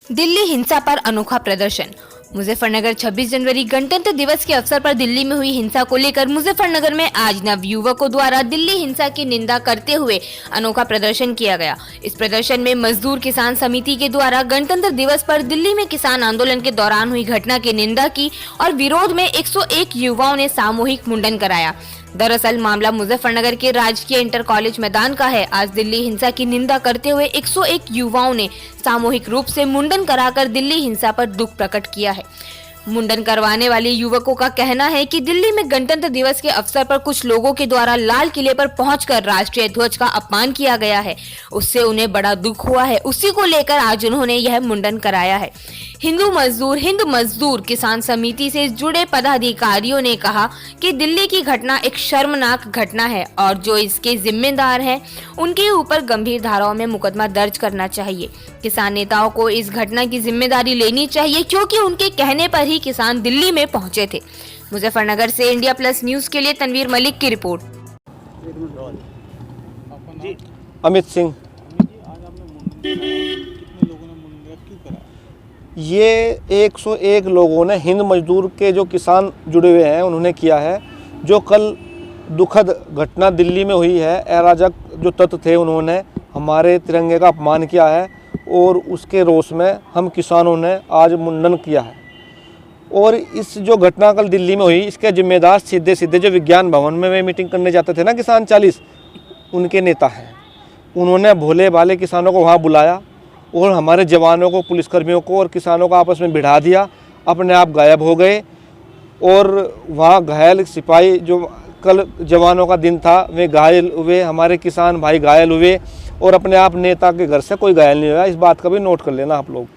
दिल्ली हिंसा पर अनोखा प्रदर्शन। मुजफ्फरनगर 26 जनवरी गणतंत्र दिवस के अवसर पर दिल्ली में हुई हिंसा को लेकर मुजफ्फरनगर में आज नवयुवकों द्वारा दिल्ली हिंसा की निंदा करते हुए अनोखा प्रदर्शन किया गया। इस प्रदर्शन में मजदूर किसान समिति के द्वारा गणतंत्र दिवस पर दिल्ली में किसान आंदोलन के दौरान हुई घटना की निंदा की और विरोध में 101 युवाओं ने सामूहिक मुंडन कराया। दरअसल मामला मुजफ्फरनगर के राजकीय इंटर कॉलेज मैदान का है। आज दिल्ली हिंसा की निंदा करते हुए 101 युवाओं ने सामूहिक रूप से मुंडन कराकर दिल्ली हिंसा पर दुख प्रकट किया है। मुंडन करवाने वाले युवकों का कहना है कि दिल्ली में गणतंत्र दिवस के अवसर पर कुछ लोगों के द्वारा लाल किले पर पहुंचकर राष्ट्रीय ध्वज का अपमान किया गया है, उससे उन्हें बड़ा दुख हुआ है। उसी को लेकर आज उन्होंने यह मुंडन कराया है। हिंद मजदूर किसान समिति से जुड़े पदाधिकारियों ने कहा कि दिल्ली की घटना एक शर्मनाक घटना है और जो इसके जिम्मेदार हैं उनके ऊपर गंभीर धाराओं में मुकदमा दर्ज करना चाहिए। किसान नेताओं को इस घटना की जिम्मेदारी लेनी चाहिए क्योंकि उनके कहने पर ही किसान दिल्ली में पहुंचे थे। मुजफ्फरनगर से इंडिया प्लस न्यूज के लिए तनवीर मलिक की रिपोर्ट। अमित सिंह। ये 101 लोगों ने हिंद मजदूर के जो किसान जुड़े हुए हैं उन्होंने किया है। जो कल दुखद घटना दिल्ली में हुई है, अराजक जो तत्व थे उन्होंने हमारे तिरंगे का अपमान किया है और उसके रोष में हम किसानों ने आज मुंडन किया है। और इस जो घटना कल दिल्ली में हुई इसके जिम्मेदार सीधे सीधे जो विज्ञान भवन में वे मीटिंग करने जाते थे ना किसान 40, उनके नेता हैं। उन्होंने भोले भाले किसानों को वहाँ बुलाया और हमारे जवानों को, पुलिसकर्मियों को और किसानों को आपस में भिड़ा दिया, अपने आप गायब हो गए। और वहाँ घायल सिपाही, जो कल जवानों का दिन था, वे घायल हुए, हमारे किसान भाई घायल हुए और अपने आप नेता के घर से कोई घायल नहीं हुआ। इस बात का भी नोट कर लेना आप लोग।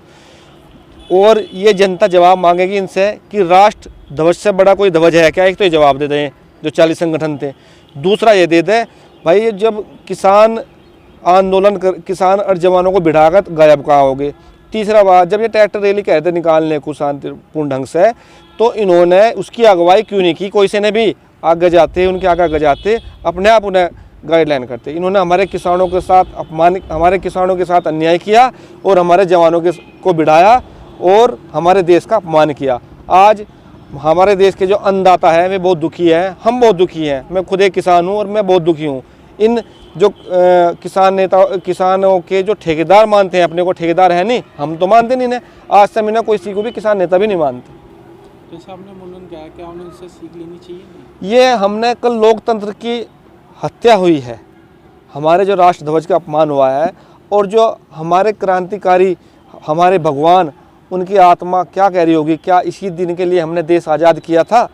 और ये जनता जवाब मांगेगी इनसे कि राष्ट्र ध्वज से बड़ा कोई ध्वज है क्या? एक तो ये जवाब दे दें जो 40 संगठन थे। दूसरा ये दे दें भाई, जब किसान आंदोलन कर किसान और जवानों को बिठाकर गायब कहाँ हो गए। तीसरा बात, जब ये ट्रैक्टर रैली कहते निकालने को शांतिपूर्ण ढंग से, तो इन्होंने उसकी अगुवाई क्यों नहीं की? कोई से ने भी आगे जाते, उनके आगे जाते, अपने आप उन्हें गाइडलाइन करते। इन्होंने हमारे किसानों के साथ हमारे किसानों के साथ अन्याय किया और हमारे जवानों को बिठाया और हमारे देश का अपमान किया। आज हमारे देश के जो अन्नदाता है वे बहुत दुखी हैं, हम बहुत दुखी हैं। मैं खुद एक किसान हूँ और मैं बहुत दुखी हूँ। इन जो किसानों के जो ठेकेदार मानते हैं अपने को, ठेकेदार है नहीं, हम तो मानते नहीं ना। आज से मैंने कोई को भी किसान नेता भी नहीं मानते। जैसे आपने मुंडन किया, क्या उन्हें इससे सीख लेनी चाहिए? ये हमने कल लोकतंत्र की हत्या हुई है, हमारे जो राष्ट्र ध्वज का अपमान हुआ है और जो हमारे क्रांतिकारी, हमारे भगवान, उनकी आत्मा क्या कह रही होगी? क्या इसी दिन के लिए हमने देश आज़ाद किया था?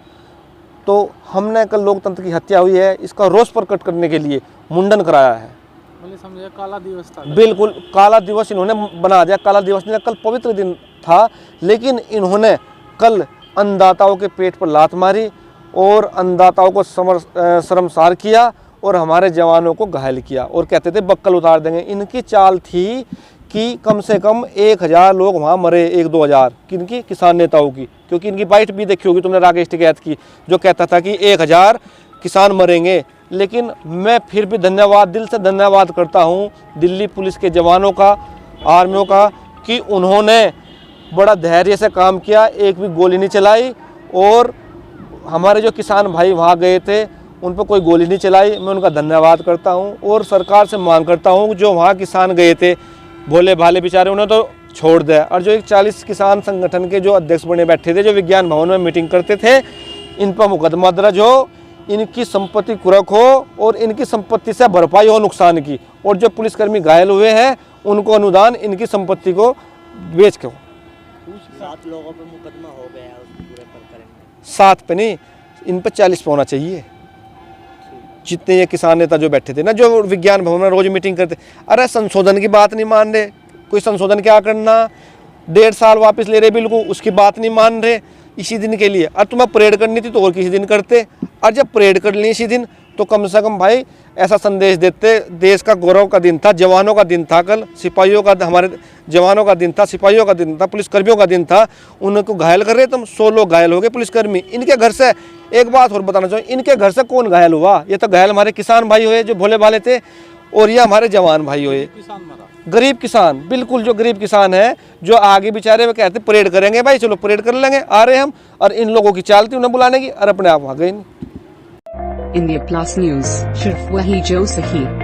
तो हमने कल लोकतंत्र की हत्या हुई है, इसका रोष प्रकट करने के लिए मुंडन कराया है। समझे काला दिवस था। बिल्कुल काला दिवस इन्होंने बना दिया। काला दिवस नहीं, कल पवित्र दिन था, लेकिन इन्होंने कल अन्नदाताओं के पेट पर लात मारी और अन्नदाताओं को शर्मसार किया और हमारे जवानों को घायल किया और कहते थे बक्कल उतार देंगे। इनकी चाल थी कि कम से कम 1000 लोग वहाँ मरे, 1-2 हज़ार किनकी? किसान नेताओं की। क्योंकि इनकी बाइट भी देखी होगी तुमने राकेश टिकैत की, जो कहता था कि 1000 किसान मरेंगे। लेकिन मैं फिर भी धन्यवाद, दिल से धन्यवाद करता हूँ दिल्ली पुलिस के जवानों का, आर्मियों का, कि उन्होंने बड़ा धैर्य से काम किया, एक भी गोली नहीं चलाई और हमारे जो किसान भाई वहाँ गए थे उन पर कोई गोली नहीं चलाई। मैं उनका धन्यवाद करता हूँ और सरकार से मांग करता हूँ जो वहाँ किसान गए थे भोले भाले बेचारे, उन्हें तो छोड़ दिया। और जो 40 किसान संगठन के जो अध्यक्ष बने बैठे थे, जो विज्ञान भवन में मीटिंग करते थे, इन पर मुकदमा दर्ज हो, इनकी संपत्ति कुर्क हो और इनकी संपत्ति से भरपाई हो नुकसान की। और जो पुलिसकर्मी घायल हुए हैं उनको अनुदान इनकी संपत्ति को बेच के हो। 7 लोगों पर मुकदमा हो गया है उस पूरे प्रकरण में। 7 पे नहीं, इन पर 40 पे होना चाहिए। जितने ये किसान नेता जो बैठे थे ना, जो विज्ञान भवन में रोज मीटिंग करते, अरे संशोधन की बात नहीं मान रहे। कोई संशोधन क्या करना, 1.5 साल वापस ले रहे बिल को, उसकी बात नहीं मान रहे इसी दिन के लिए। और तुम्हें परेड करनी थी तो और किसी दिन करते, और जब परेड कर ली इसी दिन तो कम से कम भाई ऐसा संदेश देते। देश का गौरव का दिन था, जवानों का दिन था कल, सिपाहियों का, हमारे जवानों का दिन था, सिपाहियों का दिन था, पुलिसकर्मियों का दिन था। उनको घायल कर रहे तुम। 100 लोग घायल हो गए पुलिसकर्मी। इनके घर से एक बात और बताना चाहूँ, इनके घर से कौन घायल हुआ? ये तो घायल हमारे किसान भाई हुए जो भोले भाले थे। और ये हमारे जवान भाई हुए, किसान मरा। गरीब किसान, बिल्कुल जो गरीब किसान है, जो आगे बेचारे वो कहते परेड करेंगे, भाई चलो परेड कर लेंगे, आ रहे हम, और इन लोगों की चाल थी उन्हें बुलाने की, और अपने आप वहां गए नहीं। India Plus News, सिर्फ वही जो सही।